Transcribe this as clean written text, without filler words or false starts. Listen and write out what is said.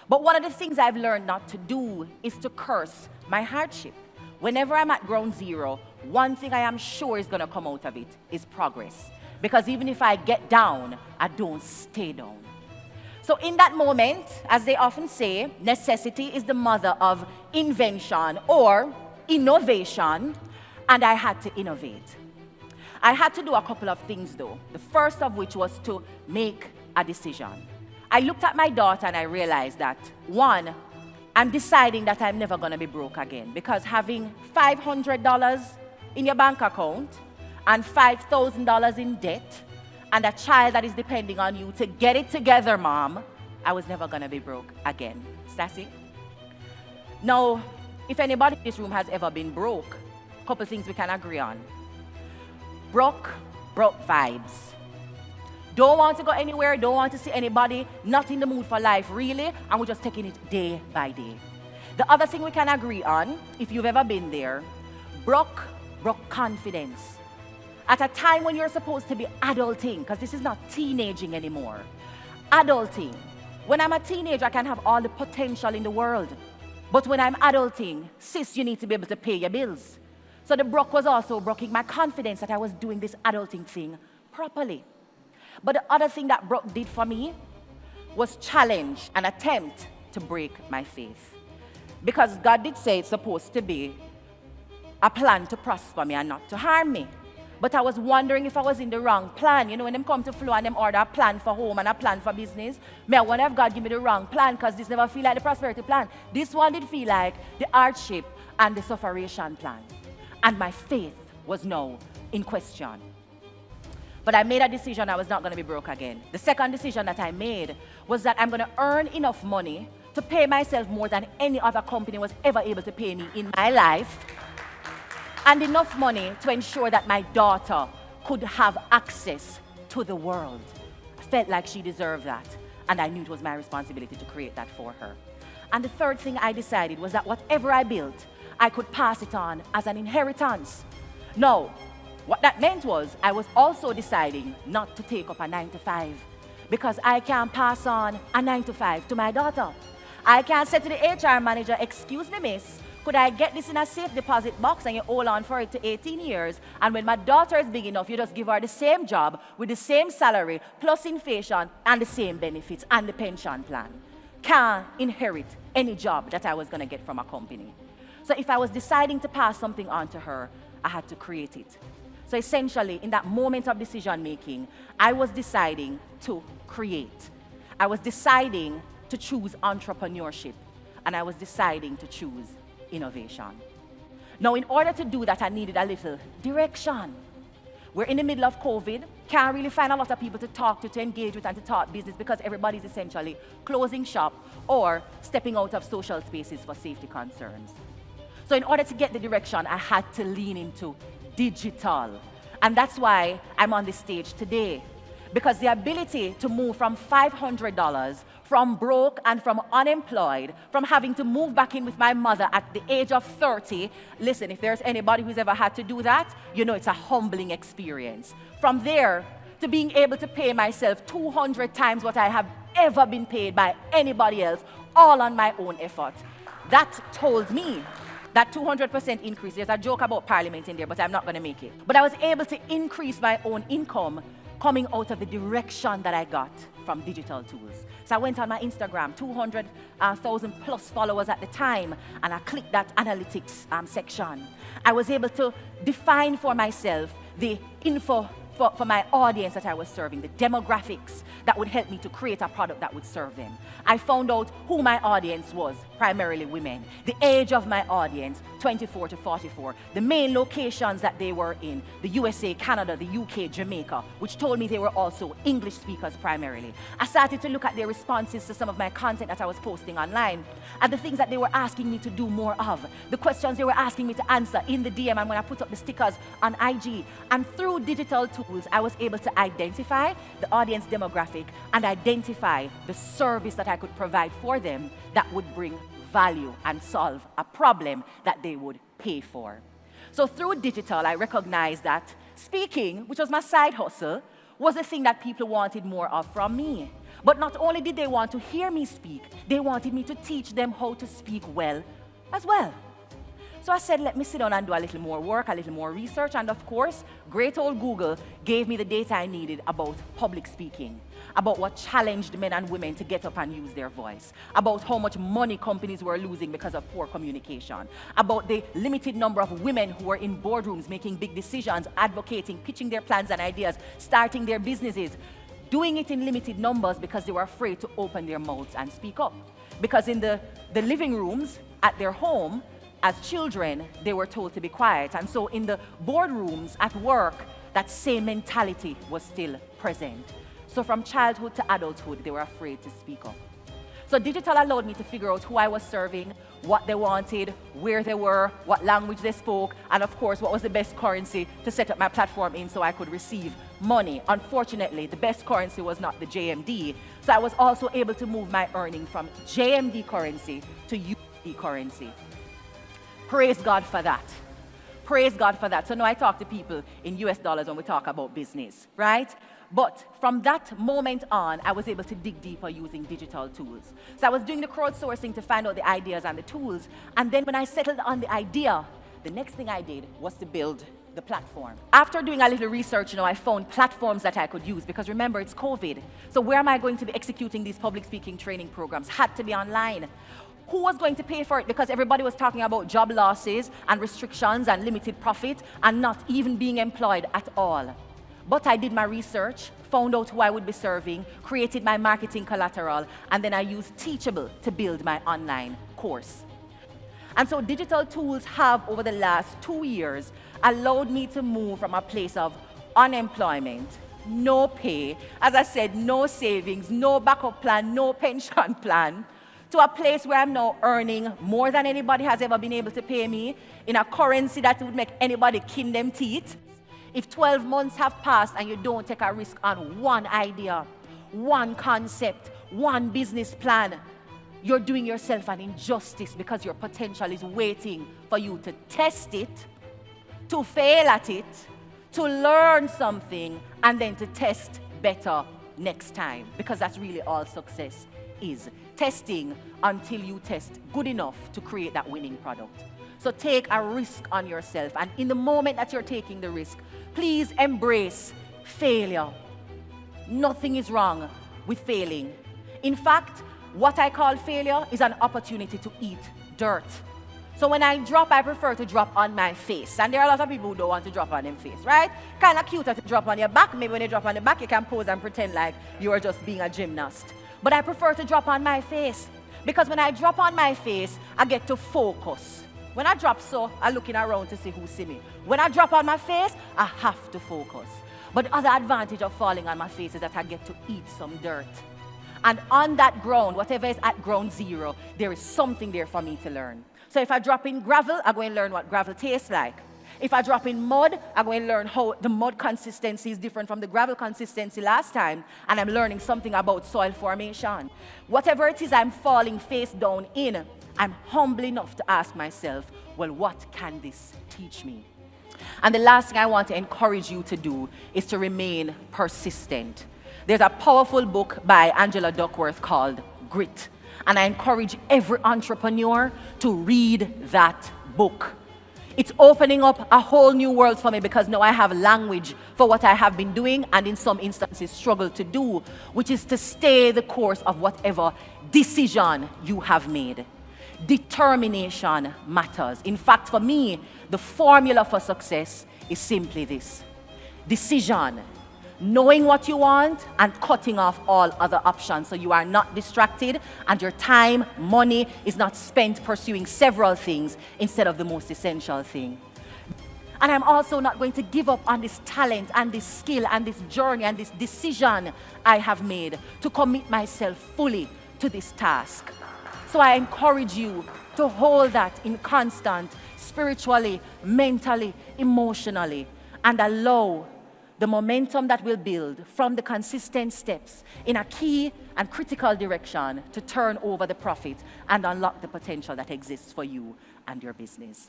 But one of the things I've learned not to do is to curse my hardship. Whenever I'm at ground zero, one thing I am sure is going to come out of it is progress. Because even if I get down, I don't stay down. So in that moment, as they often say, necessity is the mother of invention or innovation, and I had to innovate. I had to do a couple of things though. The first of which was to make a decision. I looked at my daughter and I realized that, one, I'm deciding that I'm never going to be broke again, because having $500 in your bank account and $5,000 in debt and a child that is depending on you to get it together, Mom, I was never going to be broke again. Sassy? Now, if anybody in this room has ever been broke, a couple things we can agree on. Broke vibes. Don't want to go anywhere, don't want to see anybody, not in the mood for life, really, and we're just taking it day by day. The other thing we can agree on, if you've ever been there, broke confidence. At a time when you're supposed to be adulting, because this is not teenaging anymore. Adulting. When I'm a teenager, I can have all the potential in the world. But when I'm adulting, sis, you need to be able to pay your bills. So the broke was also breaking my confidence that I was doing this adulting thing properly. But the other thing that Brooke did for me was challenge and attempt to break my faith. Because God did say it's supposed to be a plan to prosper me and not to harm me. But I was wondering if I was in the wrong plan. You know, when them come to flow and them order a plan for home and a plan for business, I wonder if God give me the wrong plan, because this never feel like the prosperity plan. This one did feel like the hardship and the sufferation plan. And my faith was now in question. But I made a decision I was not going to be broke again. The second decision that I made was that I'm going to earn enough money to pay myself more than any other company was ever able to pay me in my life, and enough money to ensure that my daughter could have access to the world. I felt like she deserved that, and I knew it was my responsibility to create that for her. And the third thing I decided was that whatever I built, I could pass it on as an inheritance. Now, what that meant was I was also deciding not to take up a 9-to-5, because I can't pass on a 9-to-5 to my daughter. I can't say to the HR manager, excuse me, miss, could I get this in a safe deposit box and you hold on for it to 18 years, and when my daughter is big enough, you just give her the same job with the same salary plus inflation and the same benefits and the pension plan. Can't inherit any job that I was going to get from a company. So if I was deciding to pass something on to her, I had to create it. So essentially, in that moment of decision making, I was deciding to create. I was deciding to choose entrepreneurship, and I was deciding to choose innovation. Now, in order to do that, I needed a little direction. We're in the middle of COVID, can't really find a lot of people to talk to engage with, and to talk business, because everybody's essentially closing shop or stepping out of social spaces for safety concerns. So in order to get the direction, I had to lean into digital. And that's why I'm on this stage today. Because the ability to move from $500, from broke and from unemployed, from having to move back in with my mother at the age of 30, listen, if there's anybody who's ever had to do that, you know it's a humbling experience. From there, to being able to pay myself 200 times what I have ever been paid by anybody else, all on my own effort. That told me that 200% increase. There's a joke about Parliament in there, but I'm not going to make it. But I was able to increase my own income coming out of the direction that I got from digital tools. So I went on my Instagram, 200,000 plus followers at the time, and I clicked that analytics section. I was able to define for myself the info for my audience that I was serving, the demographics that would help me to create a product that would serve them. I found out who my audience was, primarily women. The age of my audience, 24 to 44. The main locations that they were in, the USA, Canada, the UK, Jamaica, which told me they were also English speakers primarily. I started to look at their responses to some of my content that I was posting online, and the things that they were asking me to do more of, the questions they were asking me to answer in the DM and when I put up the stickers on IG. And through digital tools, I was able to identify the audience demographic and identify the service that I could provide for them that would bring value and solve a problem that they would pay for. So through digital, I recognized that speaking, which was my side hustle, was the thing that people wanted more of from me. But not only did they want to hear me speak, they wanted me to teach them how to speak well as well. So I said, let me sit down and do a little more work, a little more research, and of course, great old Google gave me the data I needed about public speaking, about what challenged men and women to get up and use their voice, about how much money companies were losing because of poor communication, about the limited number of women who were in boardrooms making big decisions, advocating, pitching their plans and ideas, starting their businesses, doing it in limited numbers because they were afraid to open their mouths and speak up. Because in the living rooms at their home, as children, they were told to be quiet. And so in the boardrooms at work, that same mentality was still present. So from childhood to adulthood, they were afraid to speak up. So digital allowed me to figure out who I was serving, what they wanted, where they were, what language they spoke, and of course, what was the best currency to set up my platform in so I could receive money. Unfortunately, the best currency was not the JMD. So I was also able to move my earning from JMD currency to USD currency. Praise God for that. Praise God for that. So now I talk to people in US dollars when we talk about business, right? But from that moment on, I was able to dig deeper using digital tools. So I was doing the crowdsourcing to find out the ideas and the tools. And then when I settled on the idea, the next thing I did was to build the platform. After doing a little research, I found platforms that I could use because remember, it's COVID. So where am I going to be executing these public speaking training programs? Had to be online. Who was going to pay for it? Because everybody was talking about job losses and restrictions and limited profit and not even being employed at all. But I did my research, found out who I would be serving, created my marketing collateral, and then I used Teachable to build my online course. And so digital tools have, over the last 2 years, allowed me to move from a place of unemployment, no pay, as I said, no savings, no backup plan, no pension plan, to a place where I'm now earning more than anybody has ever been able to pay me in a currency that would make anybody kin them teeth. If 12 months have passed and you don't take a risk on one idea, one concept, one business plan, you're doing yourself an injustice because your potential is waiting for you to test it, to fail at it, to learn something, and then to test better next time, because that's really all success is. Testing until you test good enough to create that winning product. So take a risk on yourself, and in the moment that you're taking the risk, please embrace failure. Nothing is wrong with failing. In fact, what I call failure is an opportunity to eat dirt. So when I drop, I prefer to drop on my face. And there are a lot of people who don't want to drop on their face, right? Kind of cuter to drop on your back. Maybe when you drop on the back, you can pose and pretend like you are just being a gymnast. But I prefer to drop on my face, because when I drop on my face, I get to focus. When I drop so, I'm looking around to see who see me. When I drop on my face, I have to focus. But the other advantage of falling on my face is that I get to eat some dirt. And on that ground, whatever is at ground zero, there is something there for me to learn. So if I drop in gravel, I'm going to learn what gravel tastes like. If I drop in mud, I'm going to learn how the mud consistency is different from the gravel consistency last time, and I'm learning something about soil formation. Whatever it is I'm falling face down in, I'm humble enough to ask myself, well, what can this teach me? And the last thing I want to encourage you to do is to remain persistent. There's a powerful book by Angela Duckworth called Grit, and I encourage every entrepreneur to read that book. It's opening up a whole new world for me, because now I have language for what I have been doing and in some instances struggle to do, which is to stay the course of whatever decision you have made. Determination matters. In fact, for me, the formula for success is simply this: decision. Knowing what you want and cutting off all other options so you are not distracted and your time, money is not spent pursuing several things instead of the most essential thing. And I'm also not going to give up on this talent and this skill and this journey and this decision I have made to commit myself fully to this task. So I encourage you to hold that in constant, spiritually, mentally, emotionally, and allow the momentum that will build from the consistent steps in a key and critical direction to turn over the profit and unlock the potential that exists for you and your business.